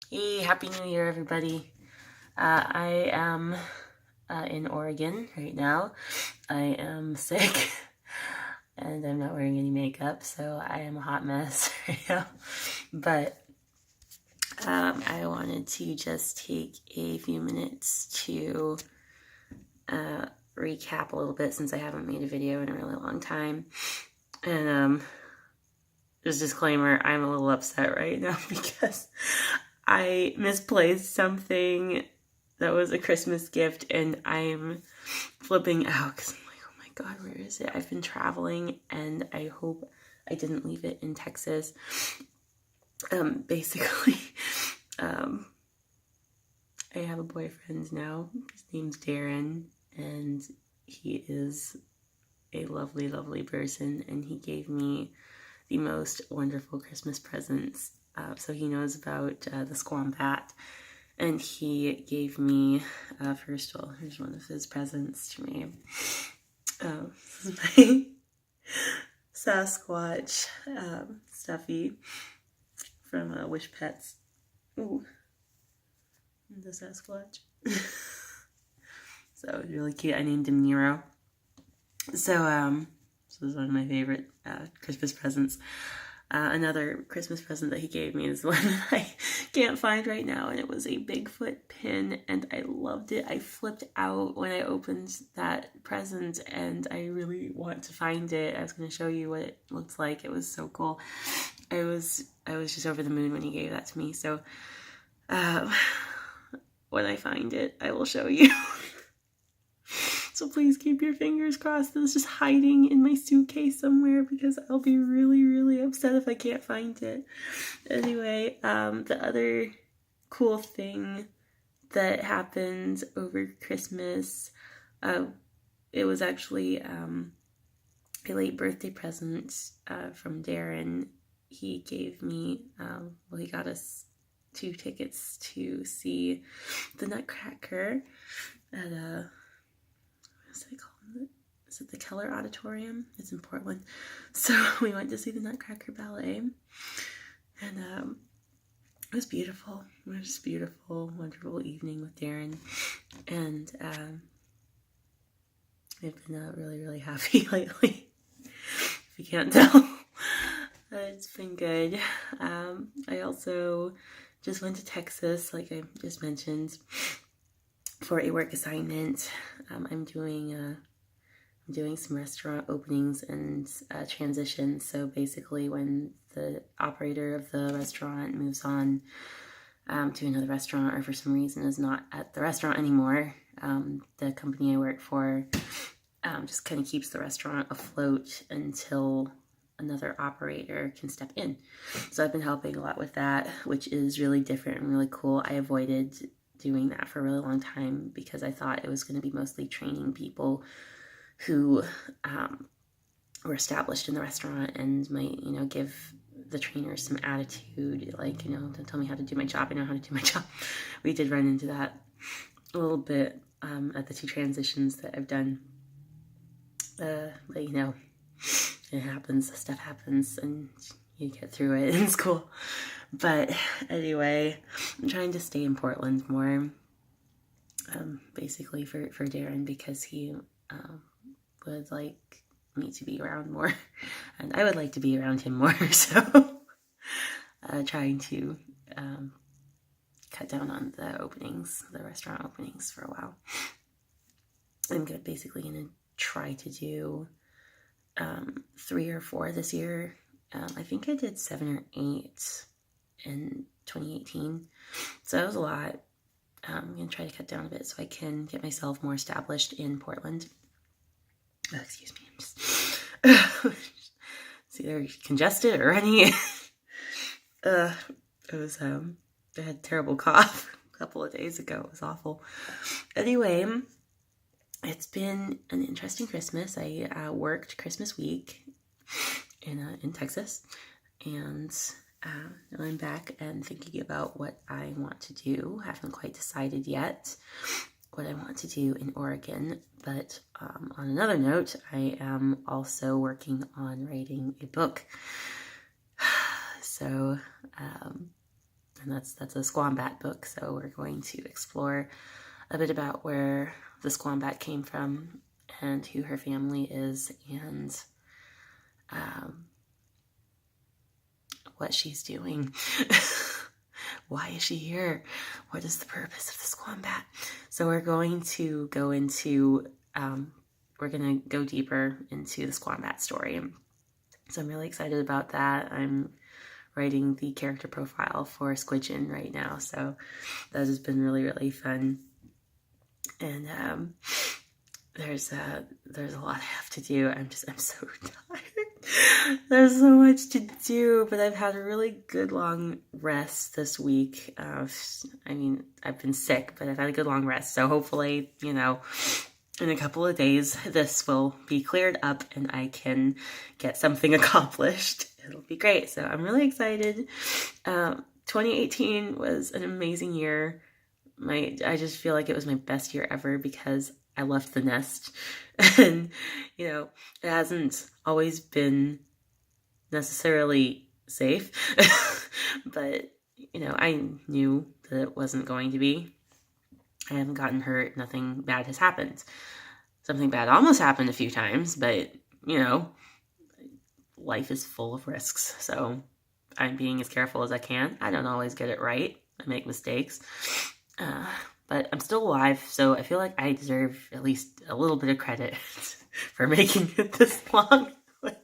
Hey, Happy New Year, everybody. I am in Oregon right now. I am sick and I'm not wearing any makeup, so I am a hot mess right now. But I wanted to just take a few minutes to recap a little bit since I haven't made a video in a really long time. And just disclaimer, I'm a little upset right now because I misplaced something that was a Christmas gift and I'm flipping out because I'm like, oh my God, where is it? I've been traveling and I hope I didn't leave it in Texas. Basically, I have a boyfriend now. His name's Darren and he is a lovely, lovely person and he gave me the most wonderful Christmas presents. So he knows about the Squam Bat. And he gave me, first of all, here's one of his presents to me. This is my Sasquatch stuffy from Wish Pets. Ooh, the Sasquatch. So it was really cute. I named him Nero. So this is one of my favorite Christmas presents. Another Christmas present that he gave me is one that I can't find right now, and it was a Bigfoot pin, and I loved it. I flipped out when I opened that present, and I really want to find it. I was going to show you what it looks like. It was so cool. I was just over the moon when he gave that to me, so when I find it, I will show you. So please keep your fingers crossed that it's just hiding in my suitcase somewhere because I'll be really, really upset if I can't find it. Anyway, the other cool thing that happened over Christmas, it was actually a late birthday present from Darren. He gave me, he got us 2 tickets to see the Nutcracker at is it the Keller Auditorium? It's in Portland. So we went to see the Nutcracker Ballet. And it was beautiful. It was just a beautiful, wonderful evening with Darren. And I've been really, really happy lately. If you can't tell. It's been good. I also just went to Texas, like I just mentioned, for a work assignment. I'm doing some restaurant openings and transitions. So basically when the operator of the restaurant moves on to another restaurant or for some reason is not at the restaurant anymore, the company I work for just kind of keeps the restaurant afloat until another operator can step in. So I've been helping a lot with that, which is really different and really cool. I avoided doing that for a really long time because I thought it was going to be mostly training people who were established in the restaurant and might, give the trainers some attitude, like, don't tell me how to do my job, I know how to do my job. We did run into that a little bit at the 2 transitions that I've done. But, it happens, stuff happens, and you get through it in school. But anyway, I'm trying to stay in Portland more, basically for Darren, because he would like me to be around more, and I would like to be around him more, so trying to cut down on the restaurant openings for a while. I'm basically going to try to do 3 or 4 this year. I think I did 7 or 8 in 2018, so that was a lot. I'm going to try to cut down a bit so I can get myself more established in Portland. Oh, excuse me, I'm just it's either congested or runny. I had a terrible cough a couple of days ago. It was awful. Anyway, it's been an interesting Christmas. I worked Christmas week in Texas, and now I'm back and thinking about what I want to do. I haven't quite decided yet what I want to do in Oregon, but on another note, I am also working on writing a book. So and that's a Squambat book. So we're going to explore a bit about where the Squambat came from and who her family is, and what she's doing. Why is she here? What is the purpose of the Squambat? So we're going to go into, we're going to go deeper into the Squambat story. So I'm really excited about that. I'm writing the character profile for Squidgen right now, so that has been really, really fun. And there's a lot I have to do. I'm so tired. There's so much to do, but I've had a really good long rest this week. I mean, I've been sick, but I've had a good long rest. So hopefully, in a couple of days, this will be cleared up and I can get something accomplished. It'll be great. So I'm really excited. 2018 was an amazing year. I just feel like it was my best year ever because I left the nest, and it hasn't always been necessarily safe, but I knew that it wasn't going to be. I haven't gotten hurt. Nothing bad has happened. Something bad almost happened a few times, but life is full of risks. So I'm being as careful as I can. I don't always get it right. I make mistakes. But I'm still alive, so I feel like I deserve at least a little bit of credit for making it this long with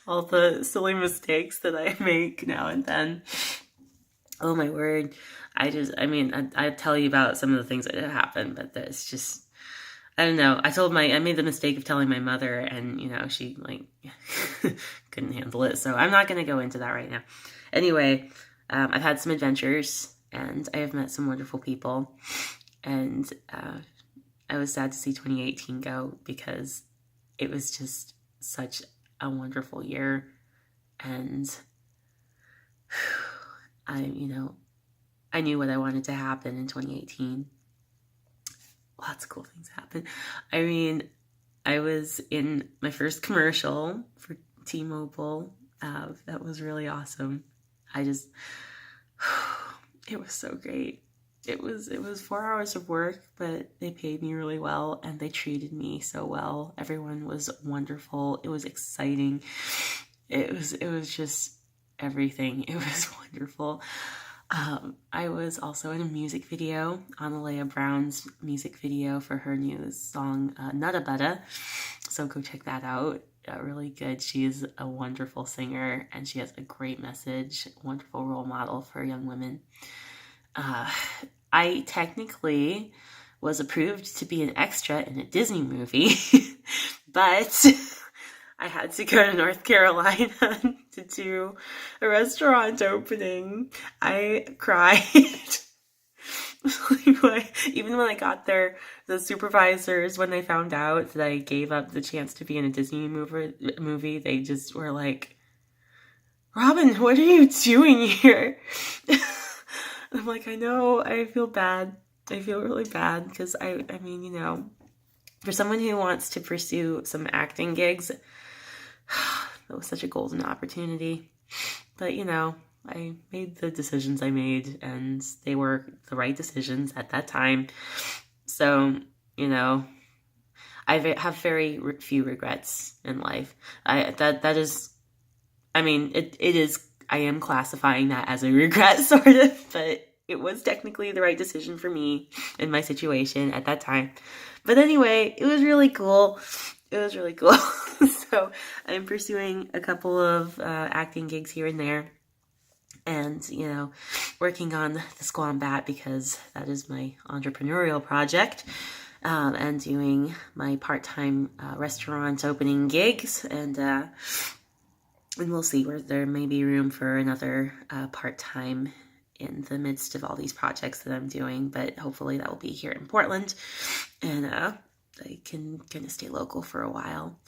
all the silly mistakes that I make now and then. Oh my word. I tell you about some of the things that have happened, but it's just, I don't know. I made the mistake of telling my mother, and she couldn't handle it, so I'm not going to go into that right now. Anyway, I've had some adventures, and I have met some wonderful people, and I was sad to see 2018 go because it was just such a wonderful year, and I knew what I wanted to happen in 2018. Lots of cool things happened. I mean, I was in my first commercial for T-Mobile. That was really awesome. It was so great. It was 4 hours of work, but they paid me really well and they treated me so well. Everyone was wonderful. It was exciting. It was just everything. It was wonderful. I was also in a music video, Analea Brown's music video for her new song, Nutta Butta. So go check that out. Really good. She is a wonderful singer and she has a great message, wonderful role model for young women. I technically was approved to be an extra in a Disney movie, but I had to go to North Carolina to do a restaurant opening. I cried. Even when I got there, the supervisors, when they found out that I gave up the chance to be in a Disney movie, they just were like, "Robin, what are you doing here?" I'm like, I know, I feel bad. I feel really bad because I mean, for someone who wants to pursue some acting gigs, that was such a golden opportunity. But, I made the decisions I made and they were the right decisions at that time. So, I have very few regrets in life. I am classifying that as a regret, sort of, but it was technically the right decision for me in my situation at that time. But anyway, it was really cool. So I'm pursuing a couple of acting gigs here and there. And, working on the Squambat because that is my entrepreneurial project. And doing my part-time restaurant opening gigs. And we'll see where there may be room for another part-time in the midst of all these projects that I'm doing. But hopefully that will be here in Portland. And I can kind of stay local for a while.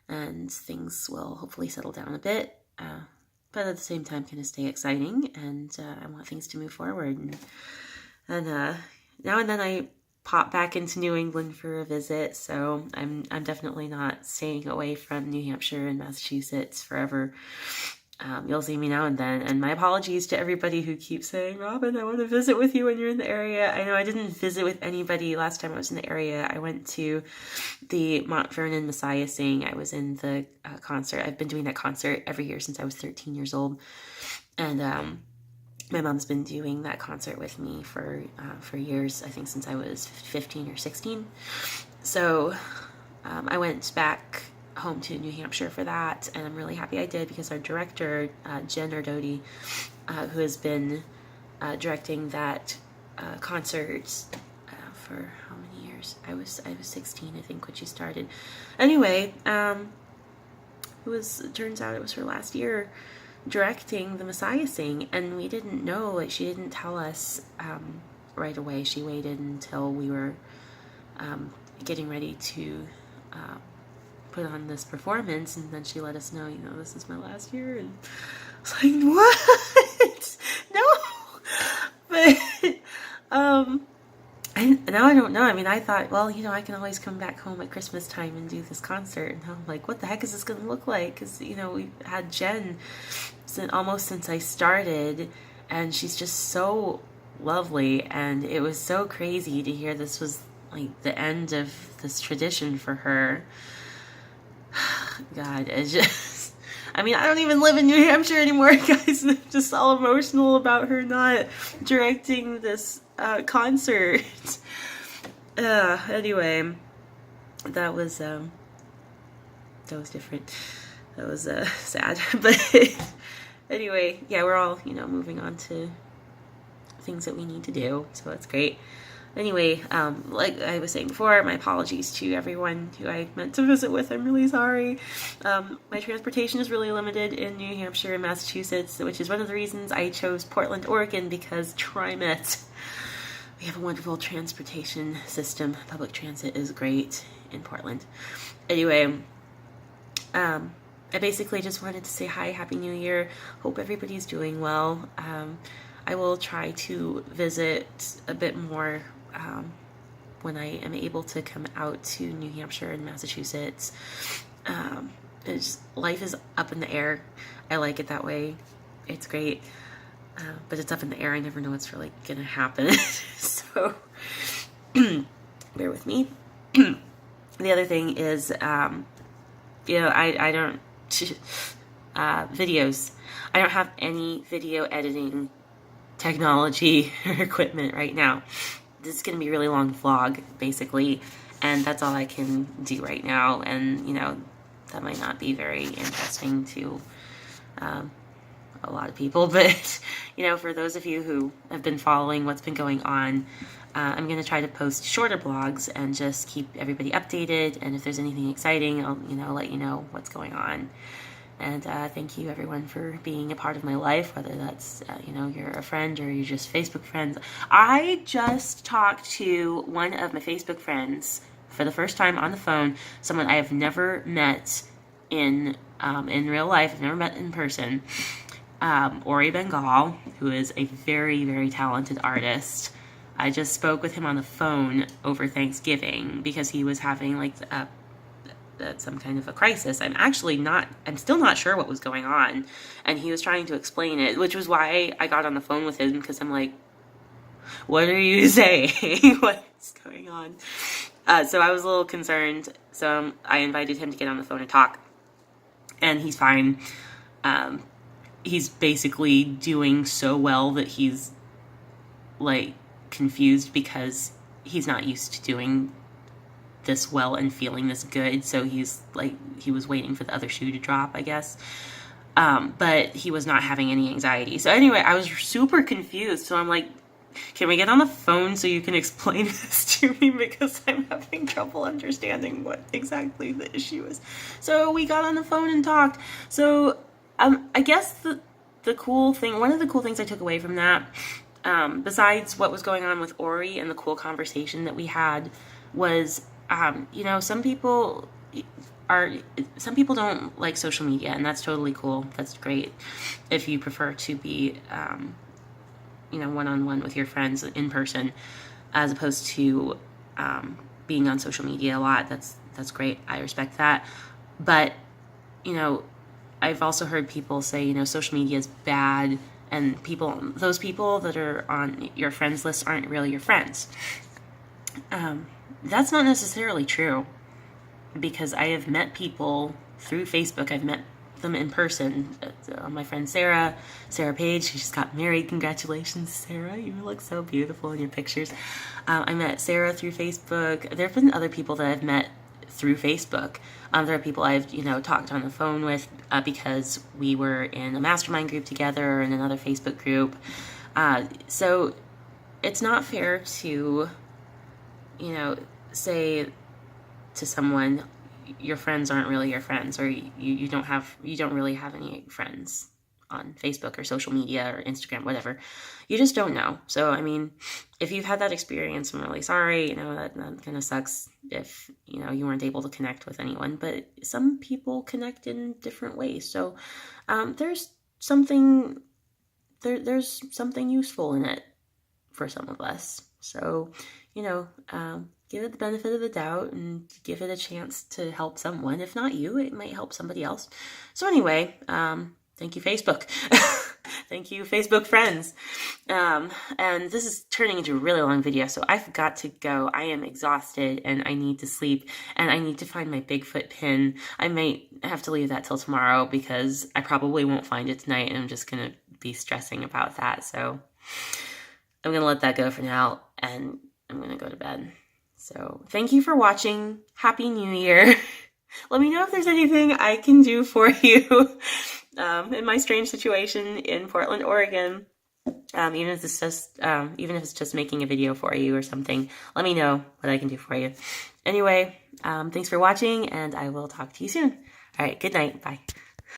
And things will hopefully settle down a bit. But at the same time kind of stay exciting. And I want things to move forward. And now and then I pop back into New England for a visit, so I'm definitely not staying away from New Hampshire and Massachusetts forever. you'll see me now and then. And my apologies to everybody who keeps saying, Robin, I want to visit with you when you're in the area. I know I didn't visit with anybody last time I was in the area. I went to the Mount Vernon Messiah Sing. I was in the concert. I've been doing that concert every year since I was 13 years old. And my mom's been doing that concert with me for years, I think since I was 15 or 16. So I went back home to New Hampshire for that, and I'm really happy I did, because our director, Jen Ardoti, who has been directing that concert for how many years? I was 16, I think, when she started. Anyway, turns out it was her last year directing the Messiah Sing, and we didn't know, like, she didn't tell us right away. She waited until we were getting ready to put on this performance, and then she let us know, this is my last year. And I was like, what? No. But now I don't know. I mean, I thought, well, I can always come back home at Christmas time and do this concert. And I'm like, what the heck is this going to look like? Because, we've had Jen almost since I started, and she's just so lovely. And it was so crazy to hear this was like the end of this tradition for her. God, it's just, I mean, I don't even live in New Hampshire anymore, guys. I'm just all emotional about her not directing this concert. Anyway, that was different. That was sad. But anyway, yeah, we're all, moving on to things that we need to do, so that's great. Anyway, like I was saying before, my apologies to everyone who I meant to visit with. I'm really sorry. My transportation is really limited in New Hampshire and Massachusetts, which is one of the reasons I chose Portland, Oregon, because TriMet. We have a wonderful transportation system. Public transit is great in Portland. Anyway, I basically just wanted to say hi, Happy New Year. Hope everybody's doing well. I will try to visit a bit more when I am able to come out to New Hampshire and Massachusetts. Life is up in the air. I like it that way. It's great. But it's up in the air. I never know what's really going to happen. So bear with me. The other thing is, I don't, videos. I don't have any video editing technology or equipment right now. This is going to be a really long vlog, basically, and that's all I can do right now. And, that might not be very interesting to a lot of people, but, for those of you who have been following what's been going on, I'm going to try to post shorter blogs and just keep everybody updated. And if there's anything exciting, I'll, let you know what's going on. And thank you, everyone, for being a part of my life, whether that's, you're a friend or you're just Facebook friends. I just talked to one of my Facebook friends for the first time on the phone, someone I have never met in real life. I've never met in person. Ori Bengal, who is a very, very talented artist. I just spoke with him on the phone over Thanksgiving because he was having some kind of a crisis. I'm still not sure what was going on, and he was trying to explain it, which was why I got on the phone with him, because I'm like, what are you saying? What's going on? So I was a little concerned, so I invited him to get on the phone and talk, and he's fine. He's basically doing so well that he's confused because he's not used to doing this well and feeling this good, so he was waiting for the other shoe to drop, I guess. But he was not having any anxiety. So anyway, I was super confused, so I'm like, can we get on the phone so you can explain this to me, because I'm having trouble understanding what exactly the issue is. So we got on the phone and talked. So I guess the cool thing, one of the cool things I took away from that, besides what was going on with Ori and the cool conversation that we had, was some people don't like social media, and that's totally cool. That's great if you prefer to be one-on-one with your friends in person, as opposed to being on social media a lot. That's great. I respect that. But I've also heard people say, you know, social media is bad, and those people that are on your friends list aren't really your friends. That's not necessarily true, because I have met people through Facebook. I've met them in person. My friend Sarah Page, she just got married. Congratulations, Sarah. You look so beautiful in your pictures. I met Sarah through Facebook. There have been other people that I've met through Facebook. There are people I've, you know, talked on the phone with because we were in a mastermind group together in another Facebook group. So it's not fair to, you know, say to someone, your friends aren't really your friends, or you don't really have any friends on Facebook or social media or Instagram, whatever. You just don't know. So, I mean, if you've had that experience, I'm really sorry. You know, that kind of sucks if, you know, you weren't able to connect with anyone, but some people connect in different ways. So, there's something useful in it for some of us. So, you know, give it the benefit of the doubt and give it a chance to help someone. If not you, it might help somebody else. So anyway, thank you, Facebook. Thank you, Facebook friends. And this is turning into a really long video, so I've got to go. I am exhausted and I need to sleep, and I need to find my Bigfoot pin. I might have to leave that till tomorrow because I probably won't find it tonight, and I'm just going to be stressing about that. So I'm going to let that go for now, and I'm going to go to bed. So thank you for watching. Happy New Year. Let me know if there's anything I can do for you in my strange situation in Portland, Oregon. Even if it's just making a video for you or something, let me know what I can do for you. Anyway, thanks for watching, and I will talk to you soon. All right, good night. Bye.